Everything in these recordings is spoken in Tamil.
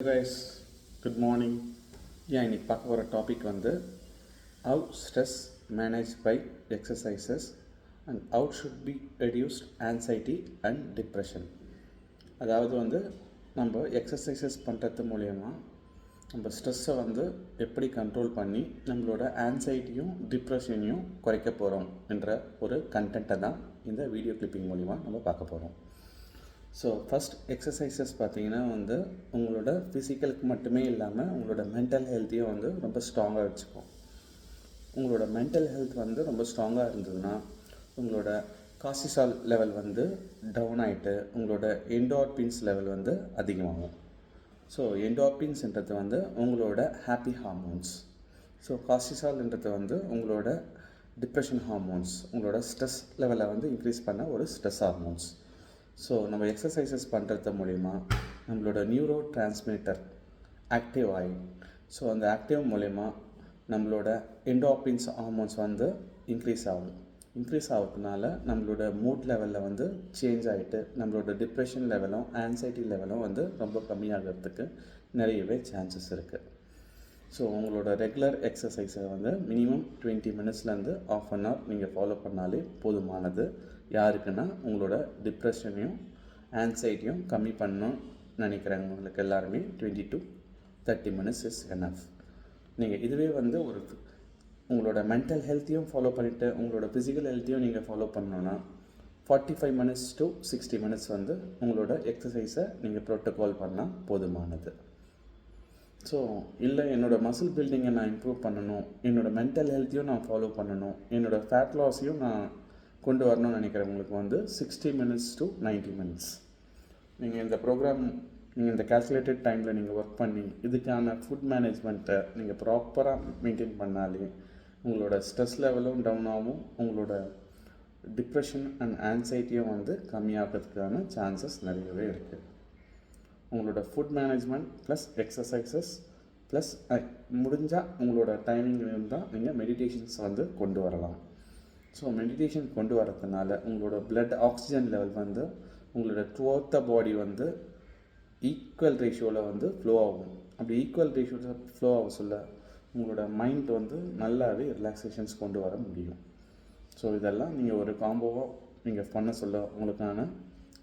guys, good morning. இன்னைக்கு பார்க்க போகிற டாபிக் வந்து how stress managed by exercises and how should be reduced anxiety and depression. அதாவது வந்து நம்ம எக்ஸசைசஸ் பண்ணுறது மூலயமா நம்ம ஸ்ட்ரெஸ்ஸை வந்து எப்படி கண்ட்ரோல் பண்ணி நம்மளோட ஆன்சைட்டியும் டிப்ரெஷனையும் குறைக்க போகிறோம் என்ற ஒரு கண்டென்ட்டை தான் இந்த வீடியோ கிளிப்பிங் மூலிமா நம்ம பார்க்க போகிறோம். ஸோ ஃபஸ்ட் எக்ஸசைசஸ் பார்த்திங்கன்னா வந்து உங்களோட ஃபிசிக்கலுக்கு மட்டுமே இல்லாமல் உங்களோட மென்டல் ஹெல்த்தையும் வந்து ரொம்ப ஸ்ட்ராங்காக வச்சுக்கும். உங்களோட மென்டல் ஹெல்த் வந்து ரொம்ப ஸ்ட்ராங்காக இருந்ததுன்னா உங்களோட கார்டிசால் லெவல் வந்து டவுன் ஆகிட்டு உங்களோட என்டார்பின்ஸ் லெவல் வந்து அதிகமாகும். ஸோ என்டார்பின்ஸ்ன்றது வந்து உங்களோட ஹாப்பி ஹார்மோன்ஸ். ஸோ கார்டிசால்ன்றது வந்து உங்களோட டிப்ரெஷன் ஹார்மோன்ஸ், உங்களோட ஸ்ட்ரெஸ் லெவலை வந்து இன்க்ரீஸ் பண்ண ஒரு ஸ்ட்ரெஸ் ஹார்மோன்ஸ். ஸோ நம்ம எக்ஸசைசஸ் பண்ணுறது மூலிமா நம்மளோட நியூரோ டிரான்ஸ்மிட்டர் ஆக்டிவ் ஆகும். ஸோ அந்த ஆக்டிவ் மூலிமா நம்மளோட என்டார்பின்ஸ் ஹார்மோன்ஸ் வந்து இன்க்ரீஸ் ஆகும். இன்க்ரீஸ் ஆகிறதுனால நம்மளோட மூட் லெவலில் வந்து சேஞ்ச் ஆகிட்டு நம்மளோட டிப்ரெஷன் லெவலும் ஆன்சைட்டி லெவலும் வந்து ரொம்ப கம்மியாகிறதுக்கு நிறையவே சான்சஸ் இருக்குது. ஸோ உங்களோட ரெகுலர் எக்ஸசைஸை வந்து மினிமம் 20 மினிட்ஸ்லேருந்து ½ அன் ஹவர் நீங்கள் ஃபாலோ பண்ணாலே போதுமானது. யாருக்குன்னா உங்களோட டிப்ரெஷனையும் ஆன்சைட்டியும் கம்மி பண்ணணும்னு நினைக்கிறவங்களுக்கு எல்லாருமே 20 to 30 மினிட்ஸ் இஸ் எனஃப். நீங்கள் இதுவே வந்து உங்களோட மென்டல் ஹெல்த்தையும் ஃபாலோ பண்ணிவிட்டு உங்களோட ஃபிசிக்கல் ஹெல்த்தையும் நீங்கள் ஃபாலோ பண்ணணுன்னா 45 மினிட்ஸ் to 60 மினிட்ஸ் வந்து உங்களோட எக்ஸசைஸை நீங்கள் ப்ரோட்டோகால் பண்ணால் போதுமானது. ஸோ இல்லை என்னோடய மசில் பில்டிங்கை நான் இம்ப்ரூவ் பண்ணணும், என்னோடய மென்டல் ஹெல்த்தையும் நான் ஃபாலோ பண்ணணும், என்னோடய ஃபேட் லாஸையும் நான் கொண்டு வரணும்னு நினைக்கிறவங்களுக்கு வந்து 60 மினிட்ஸ் to 90 மினிட்ஸ் நீங்கள் இந்த ப்ரோக்ராம் நீங்கள் இந்த கால்குலேட்டட் டைமில் நீங்கள் ஒர்க் பண்ணி இதுக்கான ஃபுட் மேனேஜ்மெண்ட்டை நீங்கள் ப்ராப்பராக மெயின்டைன் பண்ணாலே உங்களோட ஸ்ட்ரெஸ் லெவலும் டவுன் ஆகும், உங்களோட டிப்ரெஷன் அண்ட் ஆன்சைட்டியும் வந்து கம்மியாகிறதுக்கான சான்சஸ் நிறையவே இருக்குது. உங்களோட food management plus exercises plus முடிஞ்சால் உங்களோட டைமிங் இருந்தால் நீங்கள் மெடிடேஷன்ஸ் வந்து கொண்டு வரலாம். ஸோ மெடிடேஷன் கொண்டு வரதுனால உங்களோட பிளட் ஆக்சிஜன் லெவல் வந்து உங்களோட த்ரூஅவுட் த பாடி வந்து ஈக்குவல் ரேஷியோவில் வந்து ஃப்ளோ ஆகும். அப்படி ஈக்குவல் ரேஷியோவில் ஃப்ளோ ஆக சொல்ல உங்களோட மைண்ட் வந்து நல்லாவே ரிலாக்ஸேஷன்ஸ் கொண்டு வர முடியும். ஸோ இதெல்லாம் நீங்கள் ஒரு காம்போவாக நீங்கள் பண்ண சொல்ல உங்களுக்கான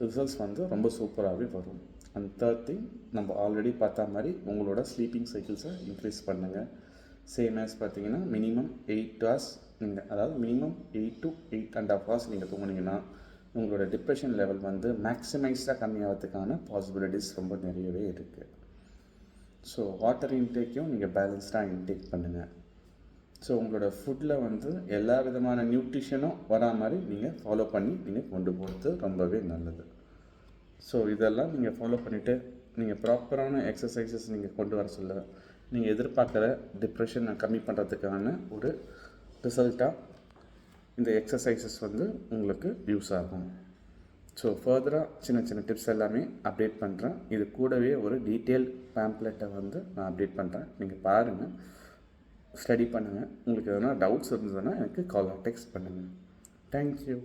ரிசல்ட்ஸ் வந்து ரொம்ப சூப்பராகவே வரும். அண்ட் தேர்ட் திங், நம்ம ஆல்ரெடி பார்த்தா மாதிரி உங்களோட ஸ்லீப்பிங் சைக்கிள்ஸை இன்க்ரீஸ் பண்ணுங்கள். சேம் ஆஸ் பார்த்தீங்கன்னா மினிமம் 8 hours நீங்கள், அதாவது மினிமம் 8 to 8.5 hours நீங்கள் தூங்குனீங்கன்னா உங்களோட டிப்ரெஷன் லெவல் வந்து மேக்ஸிமைஸ்டாக கம்மியாகிறதுக்கான பாசிபிலிட்டிஸ் ரொம்ப நிறையவே இருக்குது. ஸோ வாட்டர் இன்டேக்கையும் நீங்கள் பேலன்ஸ்டாக இன்டேக் பண்ணுங்கள். ஸோ உங்களோட ஃபுட்டில் வந்து எல்லா விதமான நியூட்ரிஷனும் வரா மாதிரி நீங்கள் ஃபாலோ பண்ணி நீங்கள் கொண்டு போகிறது ரொம்பவே நல்லது. ஸோ இதெல்லாம் நீங்கள் ஃபாலோ பண்ணிவிட்டு நீங்கள் ப்ராப்பரான எக்ஸசைசஸ் நீங்கள் கொண்டு வர சொல்ல நீங்கள் எதிர்பார்க்குற டிப்ரெஷனை கம்மி பண்ணுறதுக்கான ஒரு ரிசல்ட்டாக இந்த எக்ஸசைசஸ் வந்து உங்களுக்கு யூஸ் ஆகும். ஸோ ஃபர்தராக சின்ன சின்ன டிப்ஸ் எல்லாமே அப்டேட் பண்ணுறேன். இது கூடவே ஒரு டீட்டெயில் பேம்ப்ளெட்டை வந்து நான் அப்டேட் பண்ணுறேன். நீங்கள் பாருங்கள், ஸ்டடி பண்ணுங்கள். உங்களுக்கு எதனா டவுட்ஸ் இருந்ததுன்னா எனக்கு கால் டெக்ஸ்ட் பண்ணுங்கள். தேங்க்யூ.